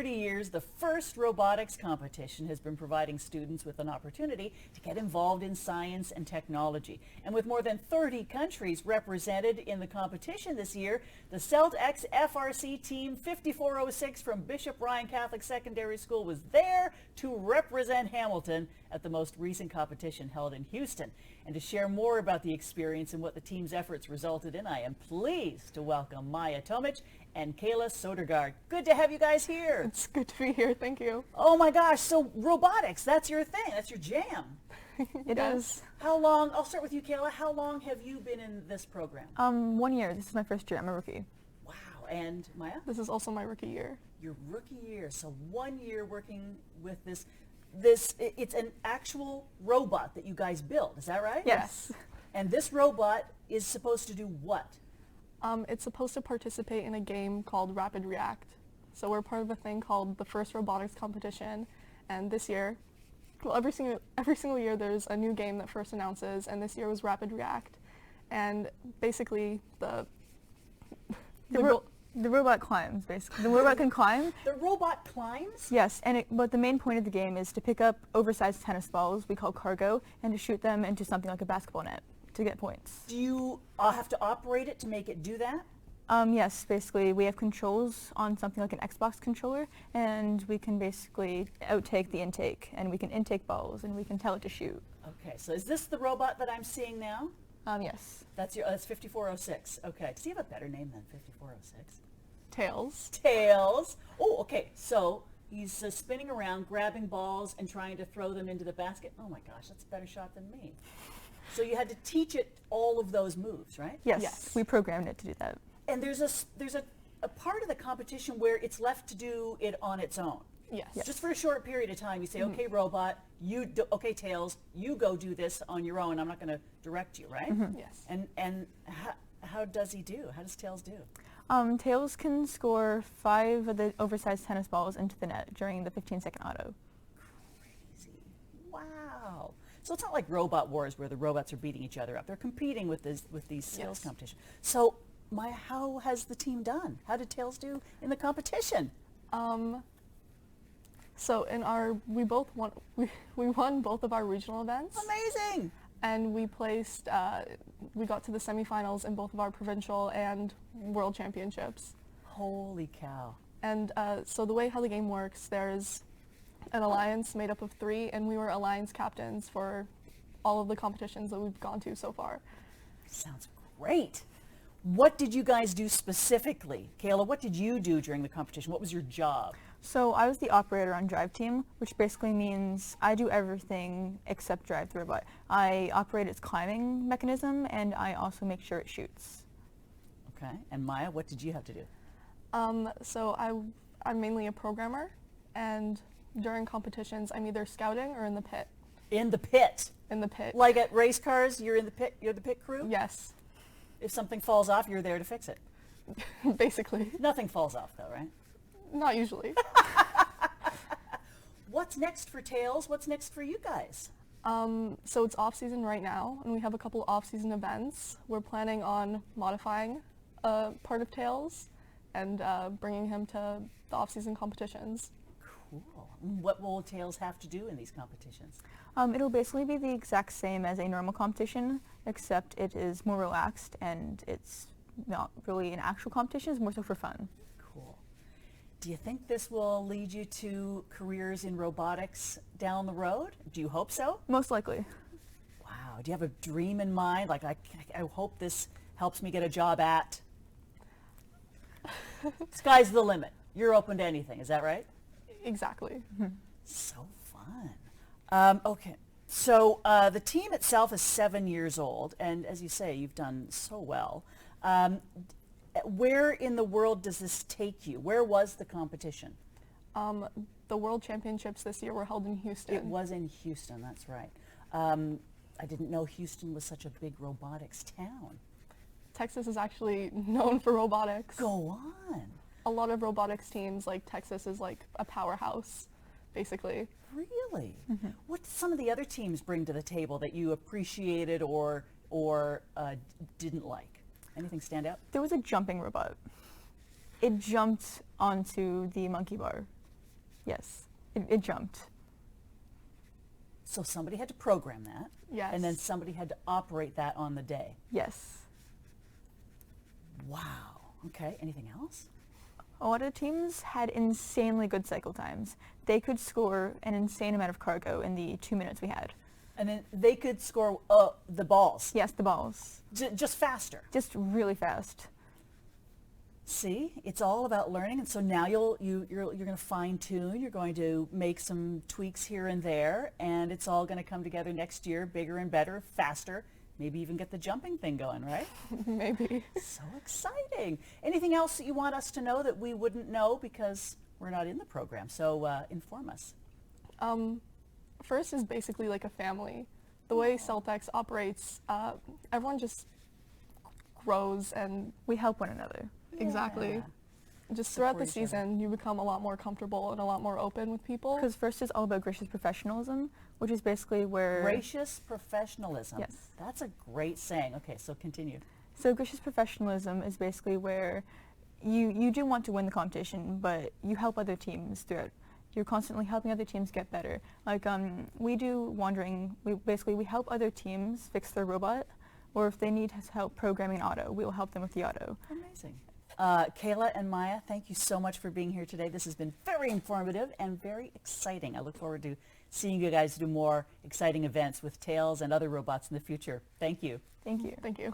30 years, the FIRST Robotics competition has been providing students with an opportunity to get involved in science and technology. And with more than 30 countries represented in the competition this year, the Celt-x FRC Team 5406 from Bishop Ryan Catholic Secondary School was there to represent Hamilton at the most recent competition held in Houston. And to share more about the experience and what the team's efforts resulted in, I am pleased to welcome Maya Tomic and Kayla Sodergaard. Good to have you guys here. It's good to be here, thank you. Oh my gosh, so robotics, that's your thing, that's your jam. It is. How long, I'll start with you, Kayla, how long have you been in this program? 1 year. This is my first year. I'm a rookie. Wow, and Maya? This is also my rookie year. Your rookie year, so 1 year working with this, it's an actual robot that you guys build, is that right? Yes. And this robot is supposed to do what? It's supposed to participate in a game called Rapid React. So we're part of a thing called the FIRST Robotics competition, and this year, well, every single year there's a new game that FIRST announces, and this year was Rapid React. And basically the robot climbs, basically. The robot can climb. The robot climbs? Yes, but the main point of the game is to pick up oversized tennis balls, we call cargo, and to shoot them into something like a basketball net to get points. Do you have to operate it to make it do that? Yes, basically we have controls on something like an Xbox controller, and we can basically outtake the intake, and we can intake balls, and we can tell it to shoot. Okay, so is this the robot that I'm seeing now? Yes. That's 5406. Okay. Does he have a better name than 5406? Tails. Tails. Oh, okay. So he's spinning around, grabbing balls, and trying to throw them into the basket. Oh my gosh, that's a better shot than me. So you had to teach it all of those moves, right? Yes. We programmed it to do that. And there's a part of the competition where it's left to do it on its own. Yes. Just for a short period of time, you say, okay, robot, okay, Tails, you go do this on your own. I'm not going to direct you, right? Yes. And how does he do? How does Tails do? Tails can score 5 of the oversized tennis balls into the net during the 15-second auto. Crazy. Wow. So it's not like Robot Wars where the robots are beating each other up. They're competing with these skills competition. So, Maya, how has the team done? How did Tails do in the competition? So we won both of our regional events. Amazing. And we got to the semifinals in both of our provincial and world championships. Holy cow. And so the way how the game works, there's an alliance made up of 3, and we were alliance captains for all of the competitions that we've gone to so far. Sounds great. What did you guys do specifically? Kayla, what did you do during the competition? What was your job? So I was the operator on Drive Team, which basically means I do everything except drive the robot. I operate its climbing mechanism, and I also make sure it shoots. Okay. And Maya, what did you have to do? So I'm mainly a programmer, and during competitions, I'm either scouting or in the pit. In the pit? In the pit. Like at race cars, you're in the pit, you're the pit crew? Yes. If something falls off, you're there to fix it. Basically. Nothing falls off though, right? Not usually. What's next for Tails? What's next for you guys? So it's off season right now, and we have a couple off season events. We're planning on modifying part of Tails and bringing him to the off season competitions. Cool. What will Tails have to do in these competitions? It'll basically be the exact same as a normal competition, except it is more relaxed, and it's not really an actual competition. It's more so for fun. Cool. Do you think this will lead you to careers in robotics down the road? Do you hope so? Most likely. Wow. Do you have a dream in mind? Like, I hope this helps me get a job at... Sky's the limit. You're open to anything. Is that right? Exactly. So fun. Okay. So the team itself is 7 years old, and as you say, you've done so well. Where in the world does this take you? Where was the competition? The World Championships this year were held in Houston. It was in Houston, that's right. I didn't know Houston was such a big robotics town. Texas is actually known for robotics. Go on. A lot of robotics teams, like Texas is like a powerhouse, basically. Really? What did some of the other teams bring to the table that you appreciated or didn't like? Anything stand out? There was a jumping robot. It jumped onto the monkey bar. Yes, it jumped. So somebody had to program that. Yes. And then somebody had to operate that on the day. Yes. Wow. Okay. Anything else? A lot of teams had insanely good cycle times. They could score an insane amount of cargo in the 2 minutes we had. And then they could score the balls. Yes, the balls. Just faster. Just really fast. See, it's all about learning, and so now you're going to fine tune. You're going to make some tweaks here and there, and it's all going to come together next year, bigger and better, faster. Maybe even get the jumping thing going, right? Maybe. So exciting! Anything else that you want us to know that we wouldn't know because we're not in the program? So inform us. FIRST is basically like a family. The way Celt-x operates, everyone just grows and We help one another. exactly. Yeah. Just throughout the Support each other. season, you become a lot more comfortable and a lot more open with people. Because FIRST is all about gracious professionalism, which is basically where... Gracious professionalism. Yes. That's a great saying. Okay, so continue. So gracious professionalism is basically where you do want to win the competition, but you help other teams throughout. You're constantly helping other teams get better. Like we do wandering. We help other teams fix their robot, or if they need help programming an auto, we will help them with the auto. Amazing. Kayla and Maya, thank you so much for being here today. This has been very informative and very exciting. I look forward to seeing you guys do more exciting events with Tails and other robots in the future. Thank you. Thank you. Thank you.